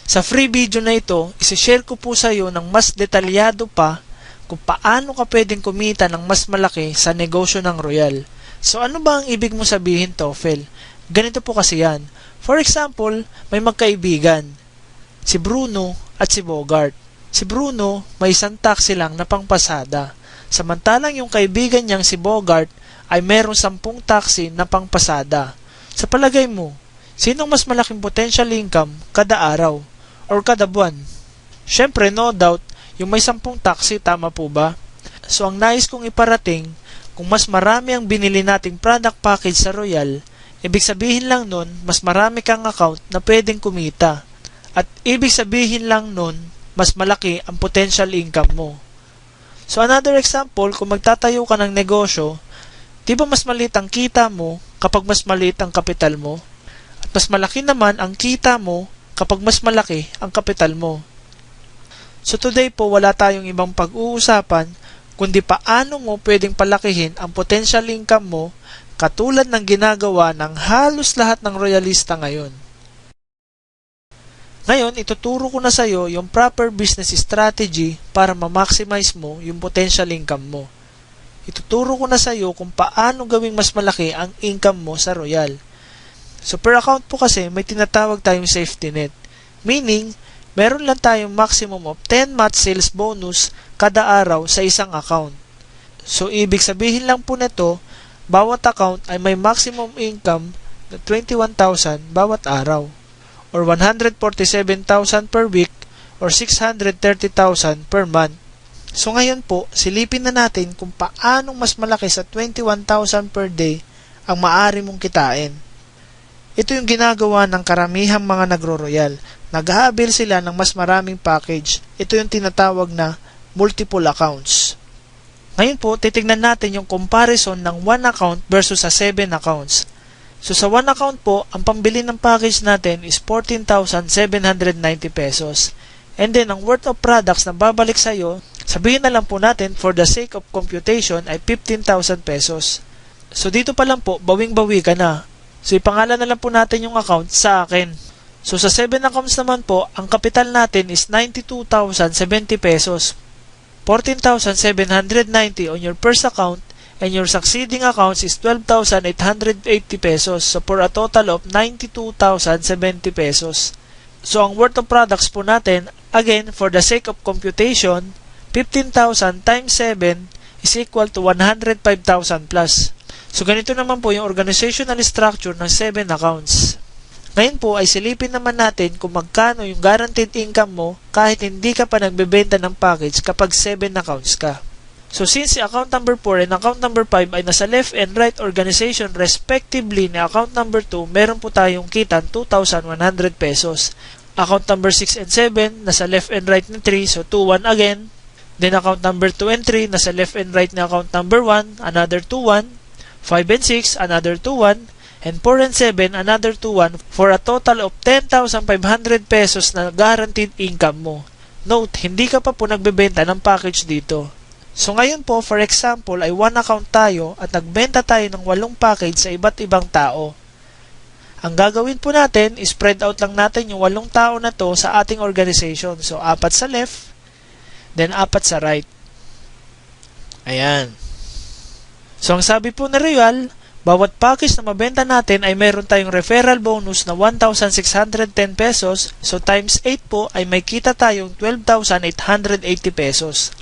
Sa free video na ito, isi-share ko po sa iyo ng mas detalyado pa kung paano ka pwedeng kumita ng mas malaki sa negosyo ng Royal. So ano ba ang ibig mo sabihin, Toffel? Ganito po kasi yan. For example, may magkaibigan, si Bruno at si Bogart. Si Bruno may isang taxi lang na pangpasada. Samantalang yung kaibigan niyang si Bogart ay merong 10 taxi na pangpasada. Sa palagay mo, sinong mas malaking potential income kada araw or kada buwan? Syempre, no doubt, yung may 10 taxi, tama po ba? So ang nais kong iparating, kung mas marami ang binili nating product package sa Royal, ibig sabihin lang nun, mas marami kang account na pwedeng kumita. At ibig sabihin lang nun, mas malaki ang potential income mo. So another example, kung magtatayo ka ng negosyo, di ba mas maliit ang kita mo kapag mas maliit ang kapital mo? At mas malaki naman ang kita mo kapag mas malaki ang kapital mo. So today po, wala tayong ibang pag-uusapan kundi paano mo pwedeng palakihin ang potential income mo katulad ng ginagawa ng halos lahat ng royalista ngayon. Ngayon, ituturo ko na sa iyo yung proper business strategy para ma-maximize mo yung potential income mo. Ituturo ko na sa iyo kung paano gawing mas malaki ang income mo sa Royal. So per account po kasi may tinatawag tayong safety net. Meaning, meron lang tayong maximum of 10 month sales bonus kada araw sa isang account. So ibig sabihin lang po nito, bawat account ay may maximum income na 21,000 bawat araw, or 147,000 per week, or 630,000 per month. So ngayon po, silipin na natin kung paanong mas malaki sa 21,000 per day ang maaari mong kitain. Ito yung ginagawa ng karamihang mga nagro-royal. Nag-aabil sila ng mas maraming package. Ito yung tinatawag na multiple accounts. Ngayon po, titignan natin yung comparison ng 1 account versus sa 7 accounts. So sa 1 account po, ang pambili ng package natin is 14,790 pesos. And then ang worth of products na babalik sa iyo, sabihin na lang po natin for the sake of computation ay 15,000 pesos. So dito pa lang po, bawing-bawi ka na. So ipangalan na lang po natin yung account sa akin. So sa 7 accounts naman po, ang kapital natin is 92,070 pesos. 14,790 on your first account, and your succeeding accounts is 12,880 pesos. So for a total of 92,070 pesos. So ang worth of products po natin, again, for the sake of computation, 15,000 times 7 is equal to 105,000 plus. So ganito naman po yung organizational structure ng 7 accounts. Ngayon po ay silipin naman natin kung magkano yung guaranteed income mo kahit hindi ka pa nagbebenta ng package kapag 7 accounts ka. So since si account number 4 and account number 5 ay nasa left and right organization respectively ni account number 2, meron po tayong kita 2,100 pesos. Account number 6 and 7 nasa left and right ni 3, so 2,1 again. Then account number 2 and 3 nasa left and right ni account number 1, another 2,1. 5 and 6, another 2,1. And 4 and 7, another 2,1, for a total of 10,500 pesos na guaranteed income mo. Note, hindi ka pa po nagbebenta ng package dito. So ngayon po, for example, ay 1 account tayo at nagbenta tayo ng 8 package sa iba't ibang tao. Ang gagawin po natin, spread out lang natin yung 8 tao na to sa ating organization. So 4 sa left, then 4 sa right. Ayan. So ang sabi po na Royal, bawat package na mabenta natin ay meron tayong referral bonus na 1,610 pesos. So times 8 po ay may kita tayong 12,880 pesos.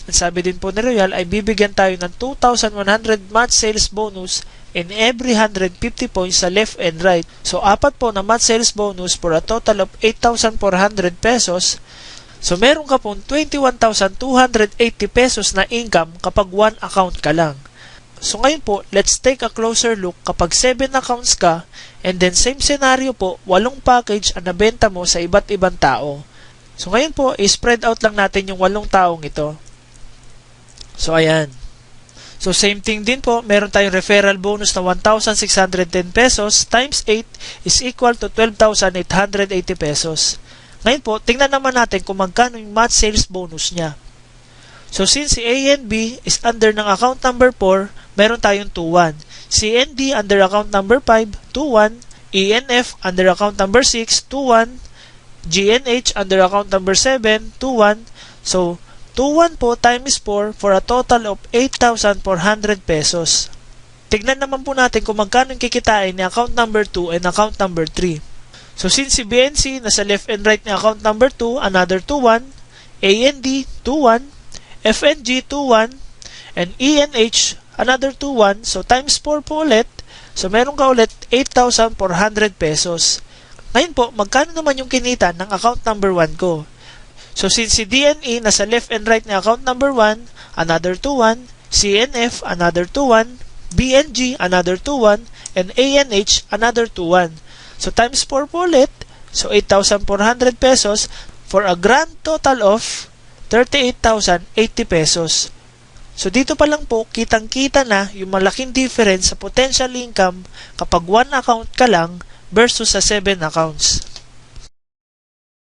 Ang sabi din po ni Royal ay bibigyan tayo ng 2,100 month sales bonus in every 150 points sa left and right. So 4 po na month sales bonus for a total of 8,400 pesos. So meron ka pong 21,280 pesos na income kapag 1 account ka lang. So ngayon po, let's take a closer look kapag 7 accounts ka, and then same scenario po, 8 package ang nabenta mo sa iba't ibang tao. So ngayon po, i-spread out lang natin yung 8 taong ito. So ayan. So same thing din po, meron tayong referral bonus na 1,610 pesos times 8 is equal to 12,880 pesos. Ngayon po, tingnan naman natin kung magkano yung month sales bonus niya. So since si A and B is under ng account number 4, meron tayong 2,1. C and D under account number 5, 2,1. E and F under account number 6, 2,1. GNH under account number 7, 21. So, 21 po times 4 for a total of 8,400 pesos. Tignan naman po natin kung magkano yung kikitain ni account number 2 and account number 3. So, since si BNC nasa left and right ni account number 2, another 21, AND 21, FNG 21, and ENH another 21. So, times 4 po ulit. So, meron ka ulit 8,400 pesos. Ngayon po, magkano naman yung kinita ng account number 1 ko? So, since si DNE nasa left and right ni account number 1, another 21, CNF another 21, BNG another 21, and ANH another 21. So, times 4 po ulit. So, 8,400 pesos for a grand total of 38,080 pesos. So, dito pa lang po, kitang-kita na yung malaking difference sa potential income kapag 1 account ka lang versus sa 7 accounts.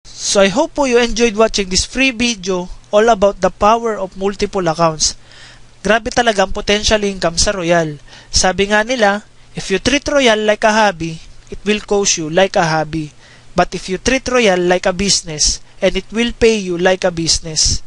So, I hope po you enjoyed watching this free video all about the power of multiple accounts. Grabe talaga ang potential income sa Royal. Sabi nga nila, if you treat Royal like a hobby, it will cost you like a hobby. But if you treat Royal like a business, and it will pay you like a business.